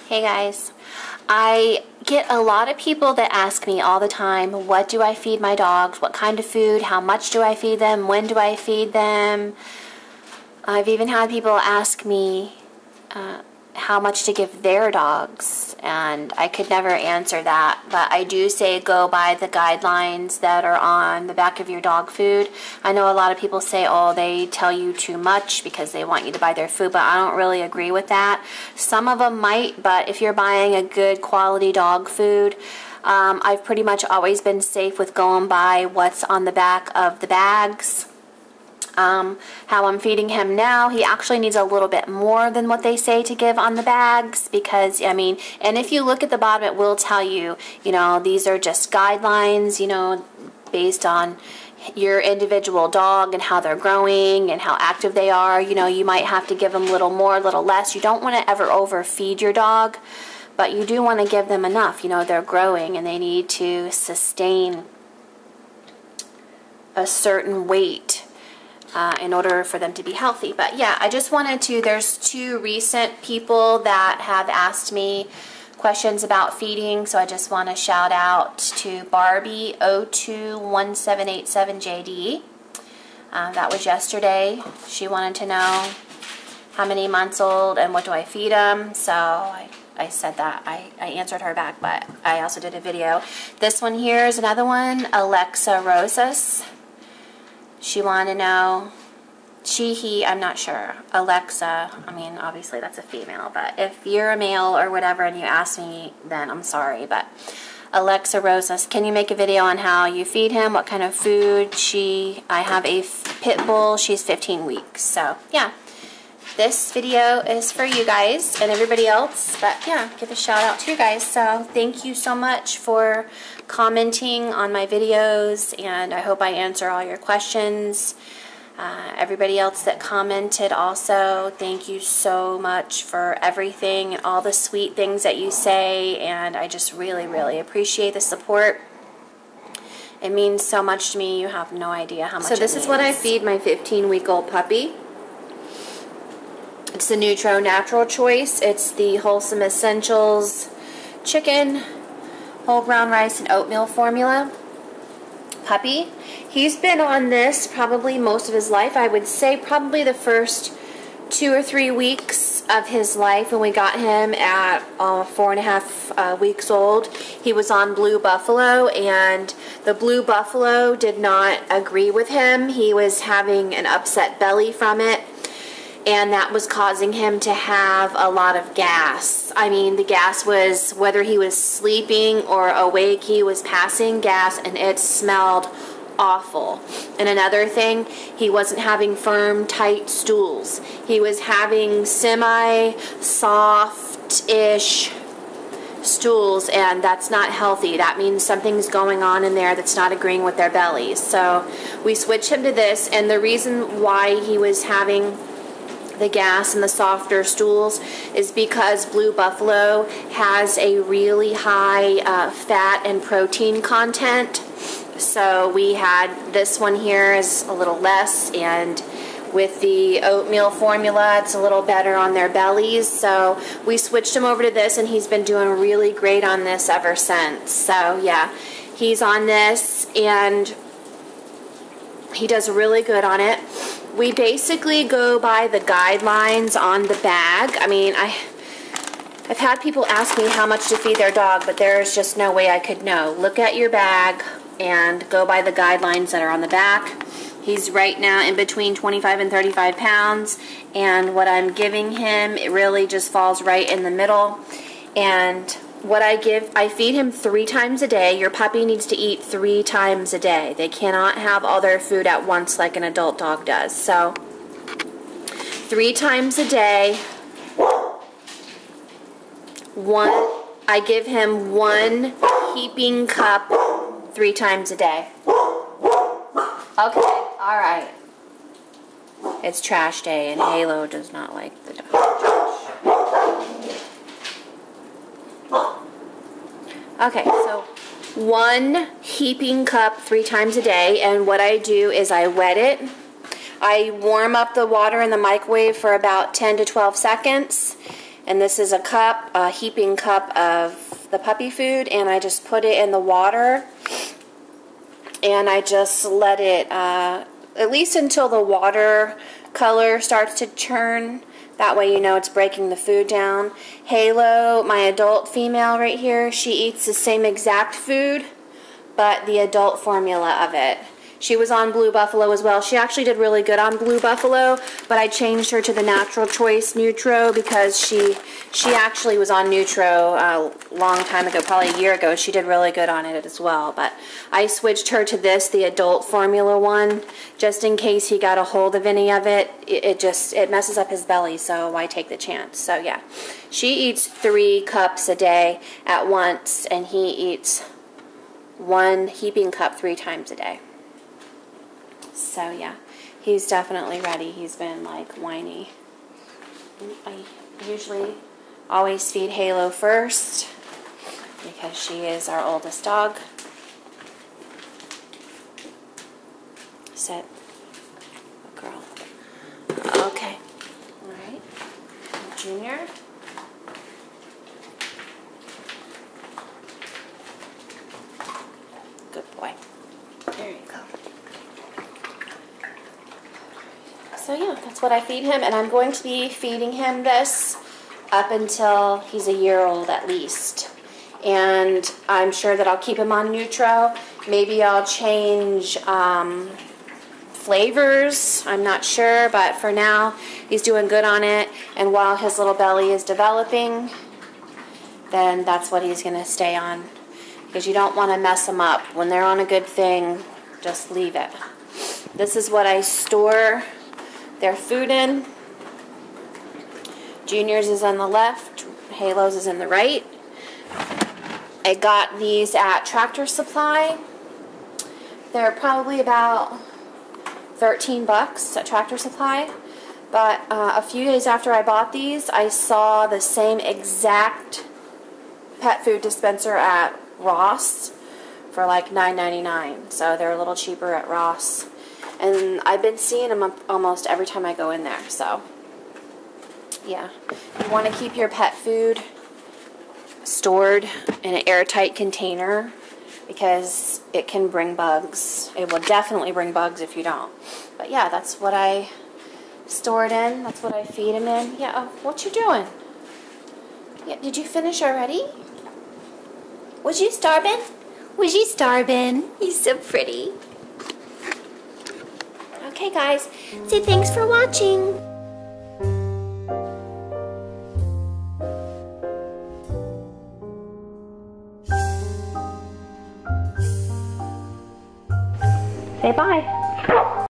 Hey guys, I get a lot of people that ask me all the time, what do I feed my dogs, what kind of food, how much do I feed them, when do I feed them. I've even had people ask me how much to give their dogs, and I could never answer that, but I do say go by the guidelines that are on the back of your dog food. I know a lot of people say, oh, they tell you too much because they want you to buy their food, but I don't really agree with that. Some of them might, but if you're buying a good quality dog food, I've pretty much always been safe with going by what's on the back of the bags. How I'm feeding him now, he actually needs a little bit more than what they say to give on the bags, because, I mean, and if you look at the bottom, it will tell you, you know, these are just guidelines, you know, based on your individual dog and how they're growing and how active they are. You know, you might have to give them a little more, a little less. You don't want to ever overfeed your dog, but you do want to give them enough. You know, they're growing and they need to sustain a certain weight in order for them to be healthy. But yeah, I just wanted to, there's two recent people that have asked me questions about feeding, so I just want to shout out to Barbie 021787JD. That was yesterday. She wanted to know how many months old and what do I feed them, so I said that. I answered her back, but I also did a video. This one here is another one, Alexa Rosas. She wanted to know, he, I'm not sure. Alexa, I mean, obviously that's a female, but if you're a male or whatever and you ask me, then I'm sorry. But Alexa Rosas, can you make a video on how you feed him, what kind of food? I have a Pitbull, she's 15 weeks. So, yeah, this video is for you guys and everybody else. But, yeah, give a shout out to you guys. So, thank you so much for commenting on my videos, and I hope I answer all your questions. Everybody else that commented also, thank you so much for everything and all the sweet things that you say, and I just really, really appreciate the support. It means so much to me, you have no idea how much it means. So this is what I feed my 15-week-old puppy. It's the Nutro Natural Choice. It's the Wholesome Essentials Chicken, Whole Brown Rice and Oatmeal Formula puppy. He's been on this probably most of his life. I would say probably the first 2 or 3 weeks of his life when we got him at 4.5 weeks old. He was on Blue Buffalo, and the Blue Buffalo did not agree with him. He was having an upset belly from it, and that was causing him to have a lot of gas. I mean, the gas was, whether he was sleeping or awake, he was passing gas, and it smelled awful. And another thing, he wasn't having firm, tight stools. He was having semi-soft-ish stools, and that's not healthy. That means something's going on in there that's not agreeing with their bellies. So we switched him to this, and the reason why he was having the gas and the softer stools is because Blue Buffalo has a really high fat and protein content. So we had this one here is a little less, and with the oatmeal formula it's a little better on their bellies. So we switched him over to this, and he's been doing really great on this ever since. So yeah, he's on this and he does really good on it. We basically go by the guidelines on the bag. I mean, I've had people ask me how much to feed their dog, but there's just no way I could know. Look at your bag and go by the guidelines that are on the back. He's right now in between 25 and 35 pounds, and what I'm giving him, it really just falls right in the middle. And what I feed him 3 times a day. Your puppy needs to eat 3 times a day. They cannot have all their food at once like an adult dog does. So 3 times a day. I give him 1 heaping cup 3 times a day. Okay, alright. It's trash day, and Halo does not like the dog trash. Okay, so 1 heaping cup 3 times a day, and what I do is I wet it. I warm up the water in the microwave for about 10 to 12 seconds, And this is a cup, a heaping cup of the puppy food, and I just put it in the water, and I just let it at least until the water color starts to churn. That way you know it's breaking the food down. Halo, my adult female right here, she eats the same exact food, but the adult formula of it. She was on Blue Buffalo as well. She actually did really good on Blue Buffalo, but I changed her to the natural choice Nutro because she actually was on Nutro a long time ago, probably a year ago. She did really good on it as well, but I switched her to this, the adult formula one, just in case he got a hold of any of it. It messes up his belly, so why take the chance? So yeah, she eats 3 cups a day at once, and he eats 1 heaping cup 3 times a day. So yeah, he's definitely ready. He's been like whiny. I usually always feed Halo first because she is our oldest dog. Sit. Good girl. Okay. Alright. Junior. Good boy. There you go. So yeah, that's what I feed him, and I'm going to be feeding him this up until he's a year old at least. And I'm sure that I'll keep him on Nutro. Maybe I'll change flavors. I'm not sure, but for now, he's doing good on it. And while his little belly is developing, then that's what he's going to stay on. Because you don't want to mess them up. When they're on a good thing, just leave it. This is what I store their food in. Junior's is on the left, Halo's is in the right. I got these at Tractor Supply. They're probably about 13 bucks at Tractor Supply. But a few days after I bought these, I saw the same exact pet food dispenser at Ross for like $9.99. So they're a little cheaper at Ross. And I've been seeing them almost every time I go in there. So, yeah. You want to keep your pet food stored in an airtight container because it can bring bugs. It will definitely bring bugs if you don't. But yeah, that's what I store it in. That's what I feed him in. Yeah, oh, what you doing? Yeah, did you finish already? Was you starving? Was you starving? He's so pretty. Okay guys, say thanks for watching. Say bye.